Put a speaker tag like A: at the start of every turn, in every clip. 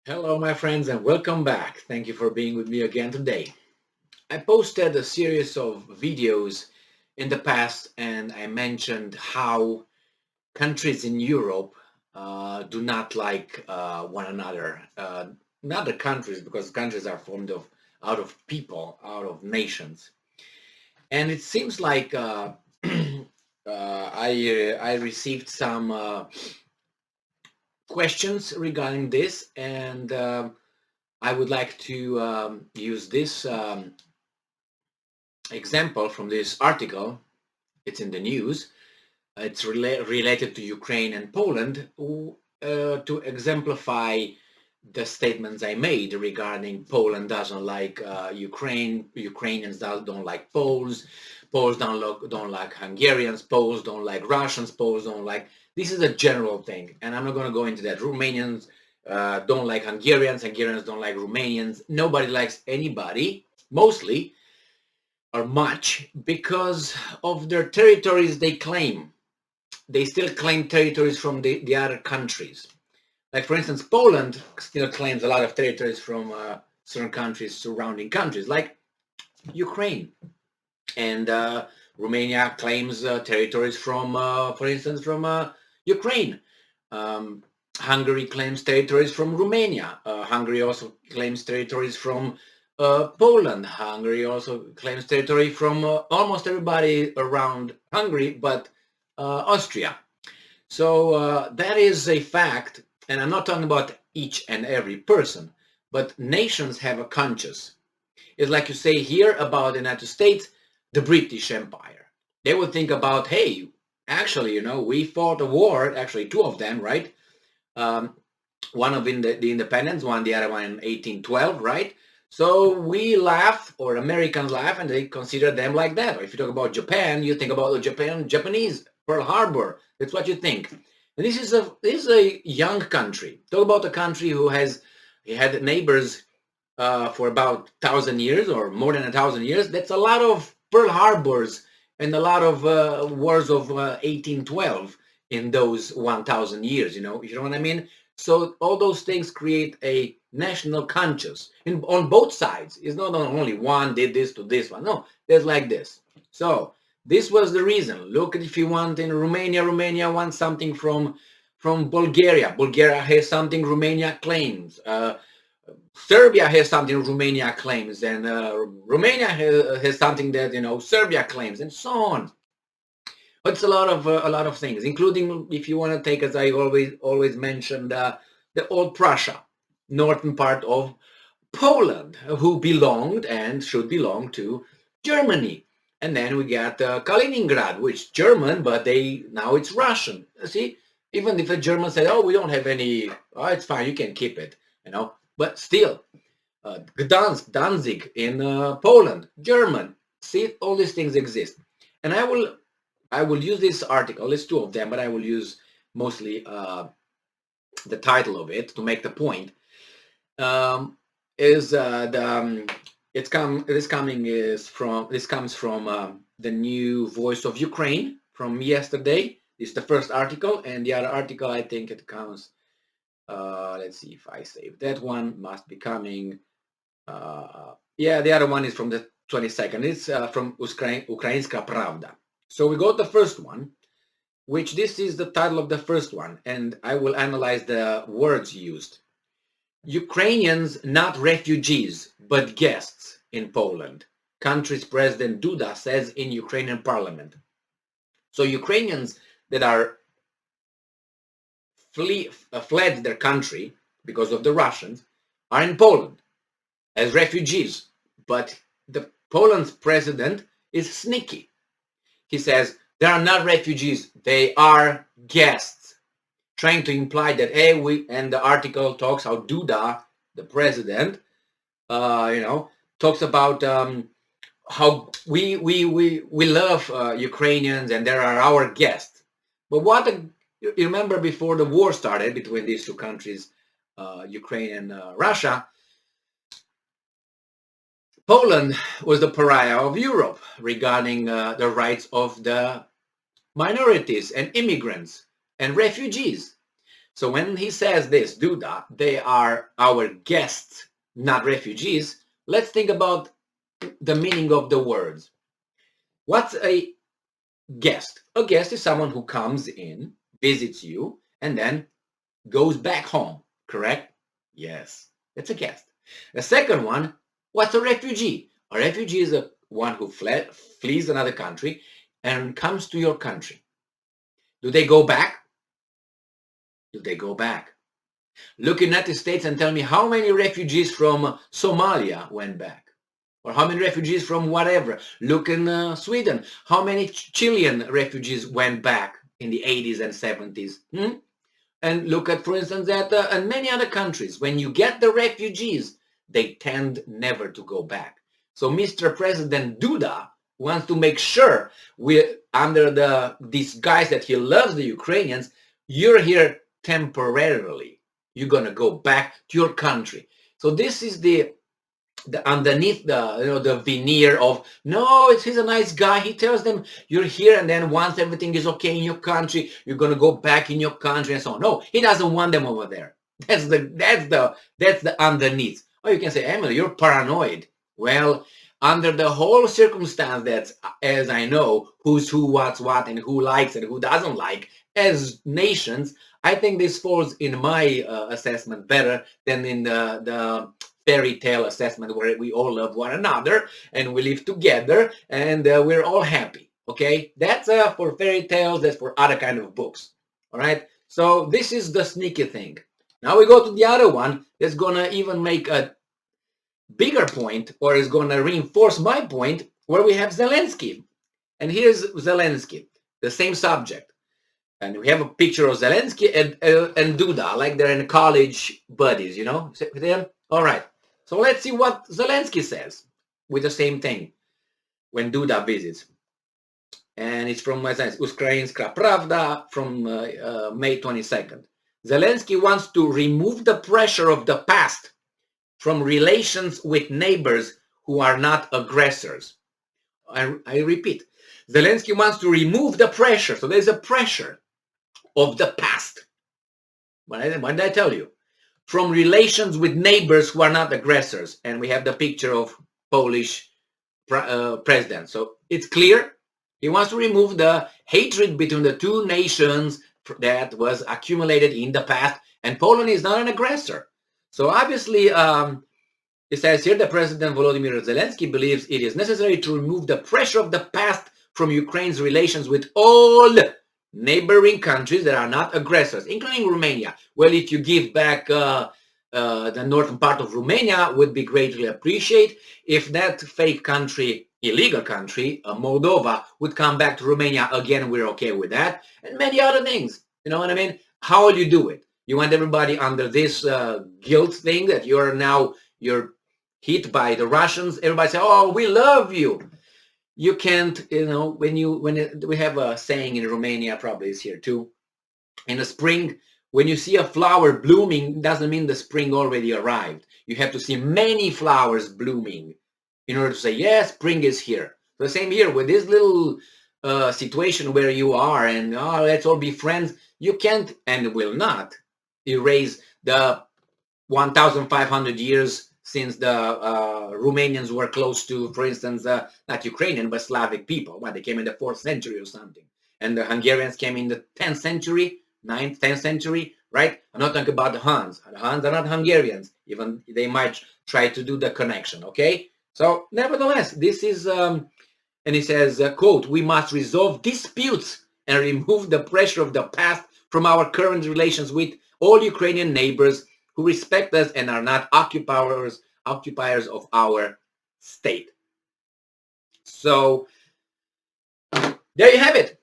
A: Hello, my friends, and welcome back. Thank you for being with me again today. I posted a series of videos in the past, and I mentioned how countries in Europe do not like one another. Not the countries, because countries are formed of out of people, out of nations, and it seems like I received some questions regarding this, and I would like to use this example from this article. It's in the news. It's related to Ukraine and Poland to exemplify the statements I made regarding Poland doesn't like Ukraine, Ukrainians don't like Poles, Poles don't like Hungarians, Poles don't like Russians, Poles don't like. This is a general thing, and I'm not going to go into that. Romanians don't like Hungarians, Hungarians don't like Romanians. Nobody likes anybody, mostly or much, because of their territories they claim. They still claim territories from the other countries. Like, for instance, Poland still claims a lot of territories from certain countries, surrounding countries, like Ukraine. And Romania claims territories from, for instance, from Ukraine. Um, Hungary claims territories from Romania. Hungary also claims territories from Poland. Hungary also claims territory from almost everybody around Hungary, but Austria. So that is a fact, and I'm not talking about each and every person, but nations have a conscience. It's like you say here about the United States, the British Empire. They would think about, hey, actually, we fought a war, actually two of them, right? Um, one of the independence, the other one in 1812, right? So we laugh, or Americans laugh, and they consider them like that. Or if you talk about Japan, you think about the Japanese, Pearl Harbor. That's what you think. And this is a young country. Talk about a country who had neighbors for about 1,000 years or more than 1,000 years. That's a lot of Pearl Harbors and a lot of wars of 1812 in those 1,000 years. You know what I mean? So all those things create a national conscience on both sides. It's not only one did this to this one. No, there's like this. So this was the reason. Look, if you want in Romania, Romania wants something from Bulgaria. Bulgaria has something Romania claims. Serbia has something Romania claims, and Romania has something that Serbia claims, and so on. But it's a lot of things, including, if you want to take, as I always mentioned, the old Prussia, northern part of Poland, who belonged and should belong to Germany. And then we got Kaliningrad, which German, but now it's Russian. See, even if a German said, "Oh, we don't have any," oh, it's fine, you can keep it, But still, Gdansk, Danzig in Poland, German. See, all these things exist, and I will use this article. There's two of them, but I will use mostly the title of it to make the point. Um, is the this comes from the new Voice of Ukraine from yesterday. This is the first article, and the other article, I think it comes. Let's see if I save that one. Must be coming. Yeah, the other one is from the 22nd. It's from Ukrainska Pravda. So we got the first one, which this is the title of the first one, and I will analyze the words used. Ukrainians not refugees, but guests in Poland, country's President Duda says in Ukrainian parliament. So Ukrainians that are fled their country because of the Russians are in Poland as refugees, but the Poland's president is sneaky. He says they are not refugees, they are guests, trying to imply that, hey, and the article talks how Duda, the president, talks about how we love Ukrainians and they are our guests. But you remember before the war started between these two countries, Ukraine and Russia, Poland was the pariah of Europe regarding the rights of the minorities and immigrants and refugees. So when he says this, Duda, they are our guests, not refugees, let's think about the meaning of the words. What's a guest? A guest is someone who comes in, visits you, and then goes back home, correct? Yes, that's a guest. The second one, what's a refugee? A refugee is one who flees another country and comes to your country. Do they go back? Do they go back? Look in the United States and tell me how many refugees from Somalia went back. Or how many refugees from whatever. Look in Sweden. How many Chilean refugees went back in the 80s and 70s? And look at, for instance, that in many other countries, when you get the refugees, they tend never to go back. So Mr. President Duda wants to make sure under the disguise that he loves the Ukrainians, you're here temporarily. You're going to go back to your country. So this is the underneath the veneer of, no, he's a nice guy. He tells them you're here, and then once everything is okay in your country, you're going to go back in your country and so on. No, he doesn't want them over there. That's the underneath. Or you can say, Emily, you're paranoid. Well, under the whole circumstance that, as I know, who's who, what's what, and who likes and who doesn't like, as nations, I think this falls in my assessment better than in the fairy tale assessment where we all love one another and we live together and we're all happy. Okay, that's for fairy tales. That's for other kind of books. All right. So this is the sneaky thing. Now we go to the other one that's gonna even make a bigger point, or is gonna reinforce my point, where we have Zelensky. And here's Zelensky, the same subject. And we have a picture of Zelensky and Duda, like they're in college buddies, you know, with them. All right. So let's see what Zelensky says with the same thing when Duda visits. And it's from Ukrainska Pravda from May 22nd. Zelensky wants to remove the pressure of the past from relations with neighbors who are not aggressors. I repeat, Zelensky wants to remove the pressure. So there's a pressure of the past. What did I tell you? From relations with neighbors who are not aggressors. And we have the picture of Polish president. So it's clear. He wants to remove the hatred between the two nations that was accumulated in the past. And Poland is not an aggressor. So obviously, it says here that President Volodymyr Zelensky believes it is necessary to remove the pressure of the past from Ukraine's relations with all neighboring countries that are not aggressors, including Romania. Well, if you give back the northern part of Romania, would be greatly appreciated. If that fake country, illegal country, Moldova, would come back to Romania again, we're okay with that. And many other things. You know what I mean? How will you do it? You want everybody under this guilt thing that you're hit by the Russians. Everybody say, "Oh, we love you." You can't, you know, we have a saying in Romania, probably is here too. In the spring, when you see a flower blooming, doesn't mean the spring already arrived. You have to see many flowers blooming in order to say, yes, spring is here. The same here with this little situation where you are and, oh, let's all be friends. You can't and will not erase the 1,500 years since the Romanians were close to, for instance, not Ukrainian, but Slavic people. Well, they came in the 4th century or something. And the Hungarians came in the 10th century, 9th, 10th century, right? I'm not talking about the Huns. The Huns are not Hungarians. Even they might try to do the connection, okay? So, nevertheless, this is, and he says, quote, "We must resolve disputes and remove the pressure of the past from our current relations with all Ukrainian neighbors who respect us and are not occupiers of our state." So there you have it.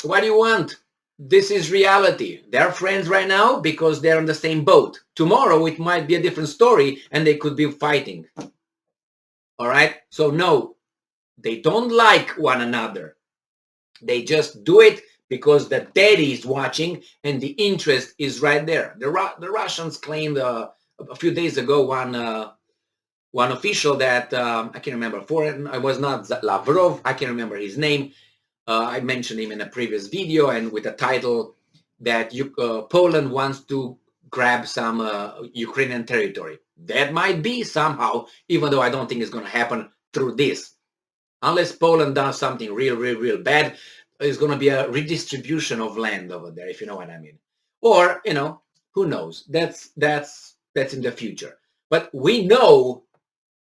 A: What do you want? This is reality. They're friends right now because they're on the same boat. Tomorrow it might be a different story and they could be fighting. All right? So no, they don't like one another. They just do it because the daddy is watching and the interest is right there. The Russians claimed a few days ago one official that I can't remember, it was not Lavrov, I can't remember his name. I mentioned him in a previous video and with the title, that Poland wants to grab some Ukrainian territory. That might be somehow, even though I don't think it's going to happen through this. Unless Poland does something real bad, it's going to be a redistribution of land over there, if you know what I mean. Or, who knows? That's in the future. But we know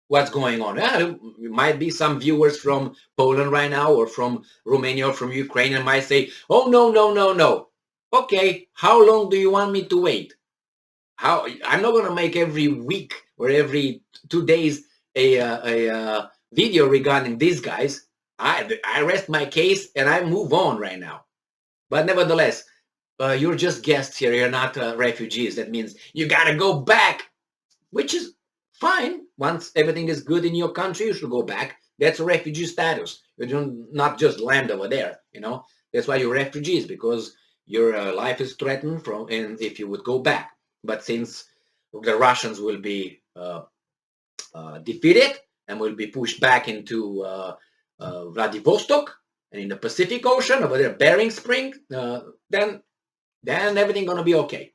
A: what's going on. There might be some viewers from Poland right now, or from Romania, or from Ukraine, and might say, "Oh no. Okay, how long do you want me to wait? I'm not going to make every week or every 2 days a video regarding these guys. I rest my case and I move on right now." But nevertheless, you're just guests here. You're not refugees. That means you got to go back, which is fine. Once everything is good in your country, you should go back. That's a refugee status. You not just land over there. That's why you're refugees, because your life is threatened and if you would go back. But since the Russians will be defeated and will be pushed back into Vladivostok and in the Pacific Ocean over there, Bering Strait, then everything gonna be okay.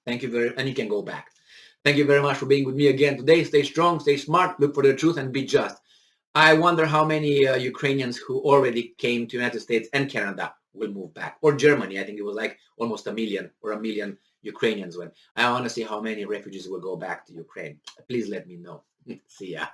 A: Thank you and you can go back. Thank you very much for being with me again today. Stay strong, stay smart, look for the truth, and be just. I wonder how many Ukrainians who already came to the United States and Canada will move back, or Germany. I think it was like almost a million Ukrainians went. I want to see how many refugees will go back to Ukraine. Please let me know. See ya.